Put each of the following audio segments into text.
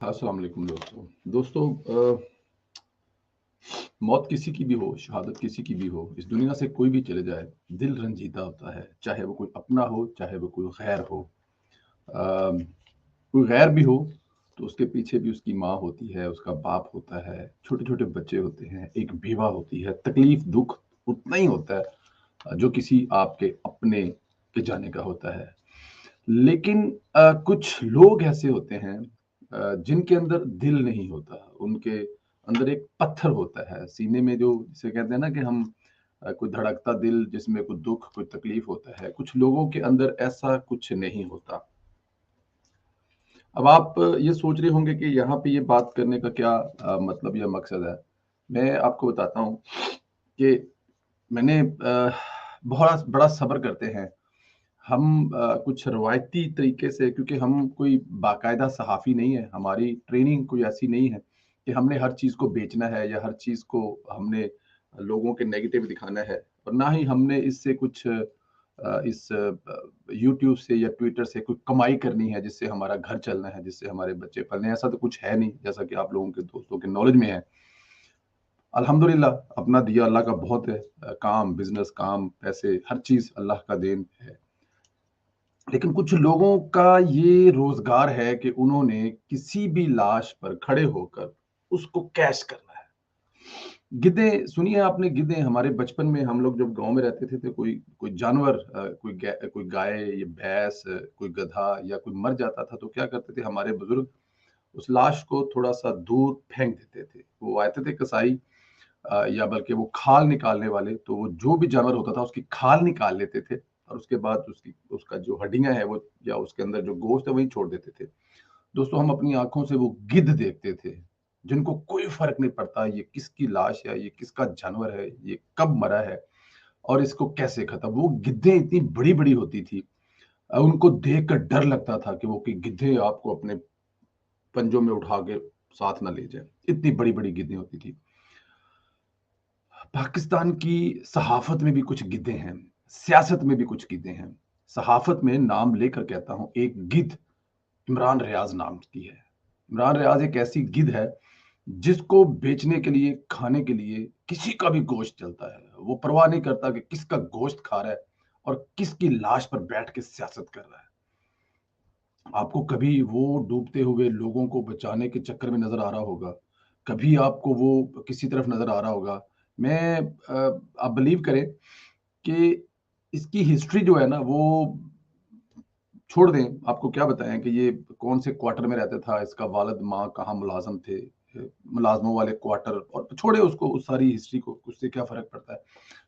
अस्सलाम वालेकुम दोस्तों। दोस्तों मौत किसी की भी हो, शहादत किसी की भी हो, इस दुनिया से कोई भी चले जाए, दिल रंजीदा होता है, चाहे वो कोई अपना हो, चाहे वो कोई गैर हो। अ, कोई गैर भी हो, तो उसके पीछे भी उसकी माँ होती है, उसका बाप होता है, छोटे-छोटे बच्चे होते हैं, एक बीवा होती है, तकलीफ, दुःख उतना ही होता है जो किसी आपके अपने के जाने का होता है। लेकिन कुछ लोग ऐसे होते हैं जिनके अंदर दिल नहीं होता, उनके अंदर एक पत्थर होता है, सीने में जो जिसे कहते हैं ना कि हम कोई धड़कता दिल जिसमें कोई दुःख, कोई तकलीफ होता है, कुछ लोगों के अंदर ऐसा कुछ नहीं होता। अब आप ये सोच रहे होंगे कि यहाँ पे ये बात करने का क्या मतलब या मकसद है। मैं आपको बताता हूँ कि मैंने बहुत बड़ा सब्र करते हैं। हम कुछ रवायती तरीके से क्योंकि हम कोई बाकायदा सहाफ़ी नहीं है, हमारी ट्रेनिंग कोई ऐसी नहीं है कि हमने हर चीज़ को बेचना है या हर चीज़ को हमने लोगों के नेगेटिव दिखाना है और ना ही हमने इससे कुछ इस यूट्यूब से या ट्विटर से कोई कमाई करनी है, जिससे हमारा घर चलना है, जिससे हमारे बच्चे पलने हैं, ऐसा तो कुछ है नहीं, जैसा कि आप लोगों के दोस्तों के नॉलेज में है। अल्हम्दुलिल्लाह अपना दिया अल्लाह का बहुत है काम, बिज़नेस, काम, पैसे, हर चीज़ अल्लाह का देन है। लेकिन कुछ लोगों का ये रोज़गार है कि उन्होंने किसी भी लाश पर खड़े होकर उसको कैश करना है। गिद्धें सुनी है आपने गिद्धें हमारे बचपन में हम लोग जब गाँव में रहते थे तो कोई कोई जानवर कोई गाय या भैंस कोई गधा या कोई मर जाता था तो क्या करते थे हमारे बुज़ुर्ग उस लाश को थोड़ा-सा दूर फेंक देते थे। वो आते थे कसाई या बल्कि वो खाल निकालने वाले, तो वो जो भी जानवर होता था उसकी खाल निकाल लेते थे और उसके बाद उसकी उसका जो हड्डियाँ हैं वो या उसके अंदर जो गोश्त है वहीं छोड़ देते थे। दोस्तों हम अपनी आँखों से वो गिद्ध देखते थे, जिनको कोई फ़र्क नहीं पड़ता ये किसकी लाश है, ये किसका जानवर है, ये कब मरा है और इसको कैसे खत्म वो गिद्धें इतनी बड़ी-बड़ी होती थी उनको देखकर डर लगता था कि वो कि गिद्धें आपको अपने पंजों में उठा के साथ ना ले जाएँ। इतनी बड़ी-बड़ी गिद्धें होती थी। पाकिस्तान की सहाफ़त में भी कुछ गिद्धें हैं, सियासत में भी कुछ गिद्धें हैं। सहाफ़त में नाम लेकर कहता हूँ एक गिद्ध इमरान रियाज़ नाम की है। इमरान रियाज़ एक ऐसी गिद्ध है, जिसको बेचने के लिए, खाने के लिए किसी का भी गोश्त चलता है। वो परवाह नहीं करता कि किसका गोश्त खा रहा है और किसकी लाश पर बैठ के सियासत कर रहा है। आपको कभी वो डूबते हुए लोगों को बचाने के चक्कर में नज़र आ रहा होगा, कभी आपको वो किसी तरफ नज़र आ रहा होगा। मैं आप बिलीव करें कि इसकी हिस्ट्री जो है ना वो छोड़ दें, आपको क्या बताएँ कि ये कौन से क्वार्टर में रहता था, इसका वालिद-माँ कहाँ मुलाज़िम थे, मुलाज़मों वाले क्वार्टर और छोड़े उसको उस सारी हिस्ट्री को, उससे क्या फ़र्क पड़ता है।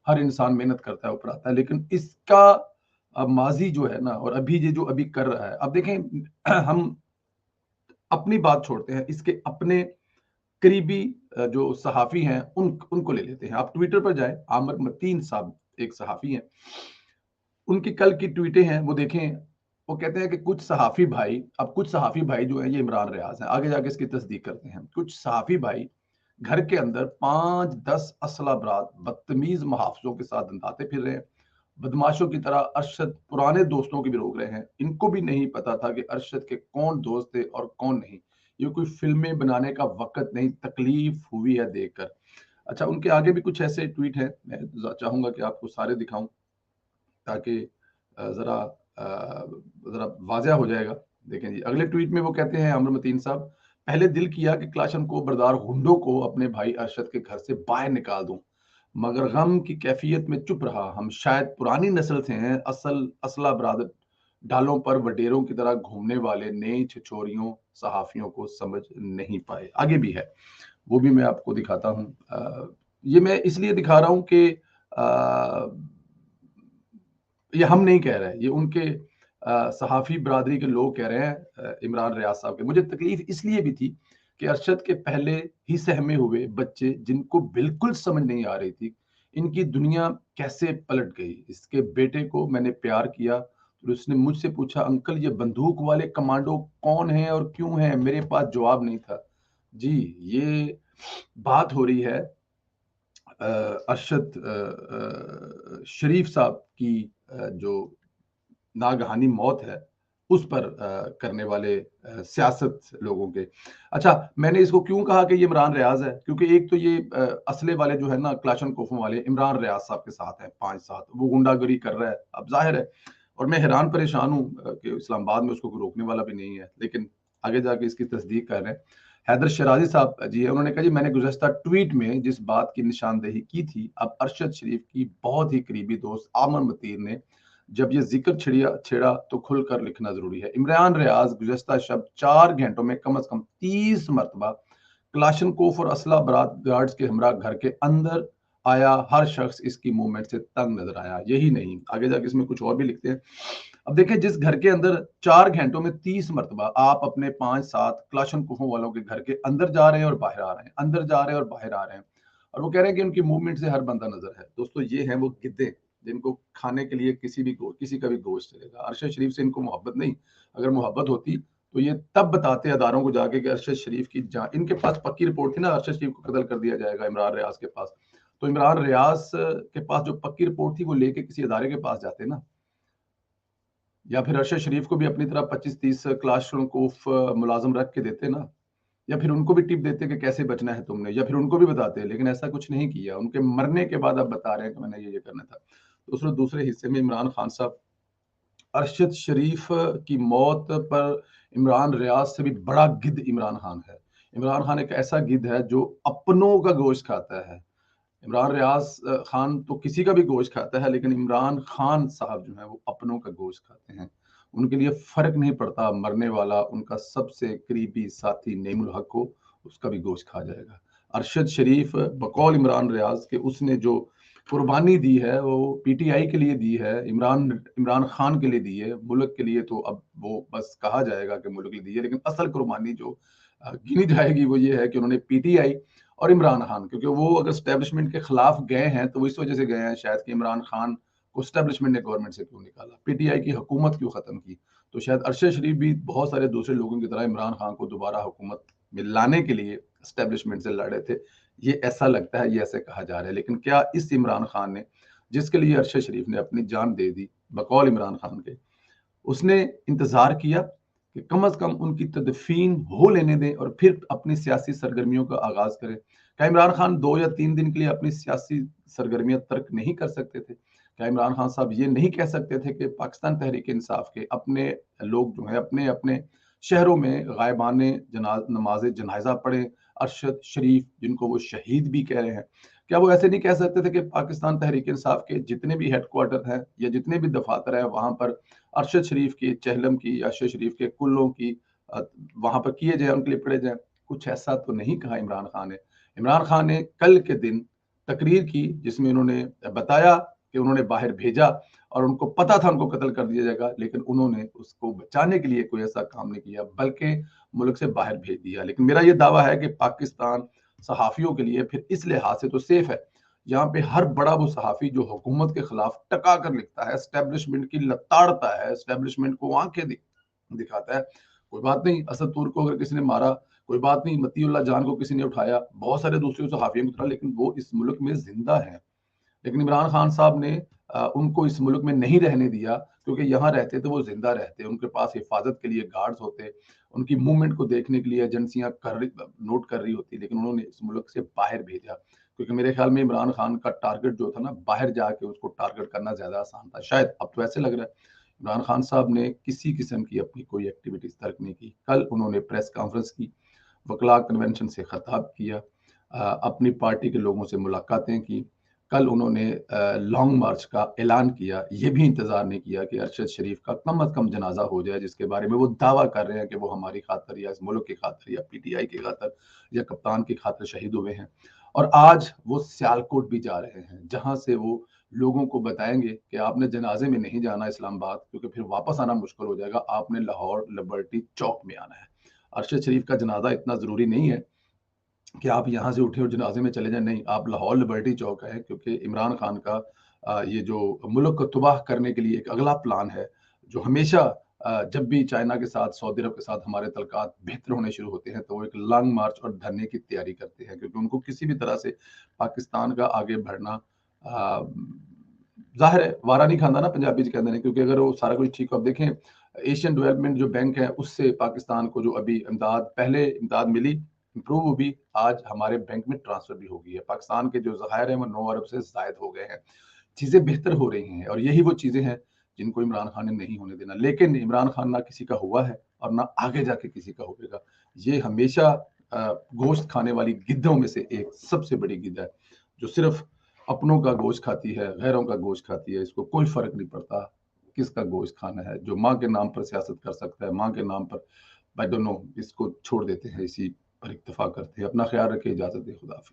हर इंसान मेहनत करता है, ऊपर आता है, लेकिन इसका माज़ी जो है ना और अभी ये जो अभी कर रहा है, अब देखें हम अपनी बात छोड़ते हैं, इसके अपने करीबी जो सहाफ़ी हैं, उनको ले लेते हैं। आप ट्विटर पर जाएँ, आमिर मतीन साहब एक सहाफ़ी हैं। उनकी कल की ट्वीटें हैं, वो देखें, वो कहते हैं कि कुछ सहाफ़ी भाई अब कुछ सहाफ़ी भाई जो हैं, ये इमरान रियाज़ हैं, आगे जाके इसकी तस्दीक करते हैं। कुछ सहाफ़ी भाई घर के अंदर 5-10 असला बरात बदतमीज़ मुहाफ़िज़ों के साथ दंदाते फिर रहे हैं। बदमाशों की तरह अरशद पुराने दोस्तों को भी रोक रहे हैं। इनको भी नहीं पता था कि अरशद के कौन दोस्त थे और कौन नहीं। ये कोई फ़िल्में बनाने का वक़्त नहीं, तकलीफ़ हुई है देखकर। अच्छा, उनके आगे भी कुछ ऐसे ट्वीट हैं, मैं चाहूँगा कि आपको सारे दिखाऊँ ताकि ज़रा ज़रा वाज़िया हो जाएगा। देखें जी, अगले ट्वीट में वो कहते हैं आमिर मतीन साहब, "पहले दिल किया कि क्लाशनकोव बरदार गुंडों को अपने भाई अरशद के घर से बाहर निकाल दूँ, मगर गम की कैफ़ियत में चुप रहा। हम शायद पुरानी नस्ल से हैं, असला बरादर ढालों पर वडेरों की तरह घूमने वाले नए छिछोरियों, सहाफ़ियों को समझ नहीं पाए।" आगे भी है, वो भी मैं आपको दिखाता हूँ। ये मैं इसलिए दिखा रहा हूँ कि ये हम नहीं कह रहे, ये उनके सहाफ़ी बिरादरी के लोग कह रहे हैं इमरान रियाज़ साहब के। मुझे तकलीफ़ इसलिए भी थी कि अरशद के पहले ही सहमे हुए बच्चे जिनको बिल्कुल समझ नहीं आ रही थी, इनकी दुनिया कैसे पलट गई। इसके बेटे को मैंने प्यार किया, फिर उसने मुझसे पूछा, "अंकल ये बंदूक वाले कमांडो कौन हैं और क्यों हैं?" मेरे पास जवाब नहीं था। जी, ये बात हो रही है अरशद शरीफ साहब की जो नागहानी मौत है, उस पर करने वाले सियासत लोगों के। अच्छा, मैंने इसको क्यों कहा कि ये इमरान रियाज है, क्योंकि एक तो ये असले वाले जो है ना क्लाशनकोफ वाले इमरान रियाज साहब के साथ है, 5-7 वो गुंडागर्दी कर रहा है, अब जाहिर है। और मैं हैरान परेशान हूँ कि इस्लामाबाद में उसको कोई रोकने वाला भी नहीं है, लेकिन आगे जाके इसकी तस्दीक कर रहे हैं। हैदर शराजी साहब जी है, उन्होंने कहा जी मैंने गुज़श्ता ट्वीट में जिस बात की निशानदेही की थी, अब अरशद शरीफ की बहुत ही करीबी दोस्त आमन मतीर ने जब ये जिक्र छेड़ा तो खुलकर लिखना जरूरी है। इमरान रियाज गुज़श्ता शब 4 घंटों में कम से कम 30 मरतबा क्लाशनकोफ और असला बरात गार्ड्स के हमरा घर के अंदर आया, हर शख्स इसकी मूवमेंट से तंग नजर आया। यही नहीं, आगे जाके इसमें कुछ और भी लिखते हैं। अब देखिए, जिस घर के अंदर 4 घंटों में 30 मरतबा आप अपने 5-7 क्लाशनकोफों वालों के घर के अंदर जा रहे हैं और बाहर आ रहे हैं, अंदर जा रहे हैं और बाहर आ रहे हैं, और वो कह रहे हैं कि उनकी मूवमेंट से हर बंदा नजर है। दोस्तों, ये हैं वो गिद्धे जिनको खाने के लिए किसी का भी गोश्त चलेगा। अरशद शरीफ से इनको मोहब्बत नहीं, अगर मोहब्बत होती तो ये तब बताते अदारों को जाके कि अरशद शरीफ की इनके पास पक्की रिपोर्ट थी ना, अरशद शरीफ को कत्ल कर दिया जाएगा इमरान रियाज के पास। तो इमरान रियाज के पास जो पक्की रिपोर्ट थी वो लेके किसी अदारे के पास जाते ना, या फिर अरशद शरीफ को भी अपनी तरह 25-30 क्लासरूम को मुलाजम रख के देते ना, या फिर उनको भी टिप देते कि कैसे बचना है तुमने, या फिर उनको भी बताते। लेकिन ऐसा कुछ नहीं किया। उनके मरने के बाद अब बता रहे हैं कि मैंने ये करना था। दूसरे हिस्से में इमरान खान साहब, अरशद शरीफ की मौत पर इमरान रियाज से भी बड़ा गिद्ध इमरान खान है। इमरान खान एक ऐसा गिद्ध है जो अपनों का गोश्त खाता है। इमरान रियाज खान तो किसी का भी गोश्त खाता है, लेकिन इमरान खान साहब जो है वो अपनों का गोश्त खाते हैं। उनके लिए फर्क नहीं पड़ता, मरने वाला उनका सबसे करीबी साथी नईमुल हक हो, उसका भी गोश्त खा जाएगा। अरशद शरीफ बकौल इमरान रियाज के उसने जो कुर्बानी दी है वो पीटीआई के लिए दी है, इमरान इमरान खान के लिए दी है। मुल्क के लिए तो अब वो बस कहा जाएगा कि मुल्क के लिए दी है, लेकिन असल कुर्बानी जो गिनी जाएगी वो ये है कि उन्होंने पीटीआई और इमरान खान, क्योंकि वो अगर स्टैब्लिशमेंट के खिलाफ गए हैं तो वो इस वजह से गए हैं शायद कि इमरान खान को स्टैब्लिशमेंट ने गवर्नमेंट से क्यों निकाला, पीटीआई की हुकूमत क्यों खत्म की। तो शायद अरशद शरीफ भी बहुत सारे दूसरे लोगों की तरह इमरान खान को दोबारा हुकूमत में लाने के लिए स्टैब्लिशमेंट से लड़े थे। ये ऐसा लगता है, ये ऐसे कहा जा रहा है। लेकिन क्या इस इमरान खान ने, जिसके लिए अरशद शरीफ ने अपनी जान दे दी बकौल इमरान खान के, उसने इंतजार किया कि कम अज कम उनकी तदफीन हो लेने दें और फिर अपनी सियासी सरगर्मियों का आगाज करें? क्या इमरान खान 2 या 3 दिन के लिए अपनी सियासी सरगर्मियां तर्क नहीं कर सकते थे? क्या इमरान खान साहब ये नहीं कह सकते थे कि पाकिस्तान तहरीक इंसाफ के अपने लोग जो हैं अपने अपने शहरों में गायबाने नमाज जनाजा पढ़े, अरशद शरीफ जिनको वो शहीद भी कह रहे हैं? क्या वो ऐसे नहीं कह सकते थे कि पाकिस्तान तहरीक इंसाफ के जितने भी हेडक्वार्टर हैं या जितने भी दफातर हैं वहां पर अरशद शरीफ की, चहलम की, अरशद शरीफ के कुल्लों की वहां पर किए जाए, उनके लिए पढ़े जाए? कुछ ऐसा तो नहीं कहा इमरान खान ने। इमरान खान ने कल के दिन तकरीर की जिसमें उन्होंने बताया कि उन्होंने बाहर भेजा और उनको पता था उनको कत्ल कर दिया जाएगा, लेकिन उन्होंने उसको बचाने के लिए कोई ऐसा काम नहीं किया, बल्कि मुल्क से बाहर भेज दिया। लेकिन मेरा ये दावा है कि पाकिस्तान सहाफियों के लिए फिर इस लिहाज से तो सेफ है, यहाँ पे हर बड़ा वो सहाफी जो हुकूमत के खिलाफ टका कर लिखता है, एस्टेब्लिशमेंट की लताड़ता है, एस्टेब्लिशमेंट को आंखें दिखाता है। कोई बात नहीं, असद तुर्क को अगर किसी ने मारा, कोई बात नहीं, मतीउल्लाह जान को किसी ने उठाया, बहुत सारे दूसरे सहाफियों की तरह, लेकिन वो इस मुल्क में जिंदा है। लेकिन इमरान खान साहब ने उनको इस मुल्क में नहीं रहने दिया, क्योंकि यहाँ रहते तो वो जिंदा रहते, उनके पास हिफाजत के लिए गार्ड्स होते, उनकी मूवमेंट को देखने के लिए एजेंसियां नोट कर रही होती, लेकिन उन्होंने इस मुल्क से बाहर भेजा। क्योंकि मेरे ख्याल में इमरान खान का टारगेट जो था ना, बाहर जाके उसको टारगेट करना ज्यादा आसान था शायद। अब तो ऐसे लग रहा है इमरान खान साहब ने किसी किस्म की अपनी कोई एक्टिविटीज तर्क नहीं की। कल उन्होंने प्रेस कॉन्फ्रेंस की, वकला कन्वेंशन से खिताब किया, अपनी पार्टी के लोगों से मुलाकातें की। कल उन्होंने लॉन्ग मार्च का ऐलान किया। ये भी इंतजार नहीं किया कि अरशद शरीफ का कम अज कम जनाजा हो जाए, जिसके बारे में वो दावा कर रहे हैं कि वो हमारी खातर या इस मुल्क की खातर या पीटीआई की खातर या कप्तान की खातर शहीद हुए हैं। और आज वो सियालकोट भी जा रहे हैं, जहां से वो लोगों को बताएंगे कि आपने जनाजे में नहीं जाना इस्लामाबाद, क्योंकि फिर वापस आना मुश्किल हो जाएगा, आपने लाहौर लिबर्टी चौक में आना है। अरशद शरीफ का जनाजा इतना जरूरी नहीं है कि आप यहाँ से उठे और जनाजे में चले जाएं, नहीं, आप लाहौर लिबर्टी चौक है, क्योंकि इमरान खान का ये जो मुल्क को तबाह करने के लिए एक अगला प्लान है, जो हमेशा जब भी चाइना के साथ, सऊदी अरब के साथ हमारे तल्कात बेहतर होने शुरू होते हैं तो वो एक लॉन्ग मार्च और धरने की तैयारी करते हैं, क्योंकि उनको किसी भी तरह से पाकिस्तान का आगे बढ़ना जाहिर है वारा नहीं खांदा ना, पंजाबी कहते हैं, क्योंकि अगर वो सारा कुछ ठीक, अब देखें एशियन डेवलपमेंट जो बैंक है उससे पाकिस्तान को जो अभी पहले इमदाद मिली, इम्प्रूव हुई, आज हमारे बैंक में ट्रांसफर भी हो गई है। पाकिस्तान के जो ज़खायर हैं वो 9 अरब से ज़ायद हो गए हैं। चीज़ें बेहतर हो रही हैं और यही वो चीज़ें हैं जिनको इमरान खान ने नहीं होने देना। लेकिन इमरान खान ना किसी का हुआ है और ना आगे जाके किसी का होगा। ये हमेशा गोश्त खाने वाली गिद्धों में से एक सबसे बड़ी गिद्ध है, जो सिर्फ अपनों का गोश्त खाती है, गैरों का गोश्त खाती है। इसको कोई फ़र्क नहीं पड़ता किसका गोश्त खाना है। जो माँ के नाम पर सियासत कर सकता है, माँ के नाम पर आई डोंट नो, इसको छोड़ देते हैं, इसी पर इक्तफ़ा करते हैं। अपना ख़्याल रखिए, इजाज़त दें, खुदा हाफ़िज़।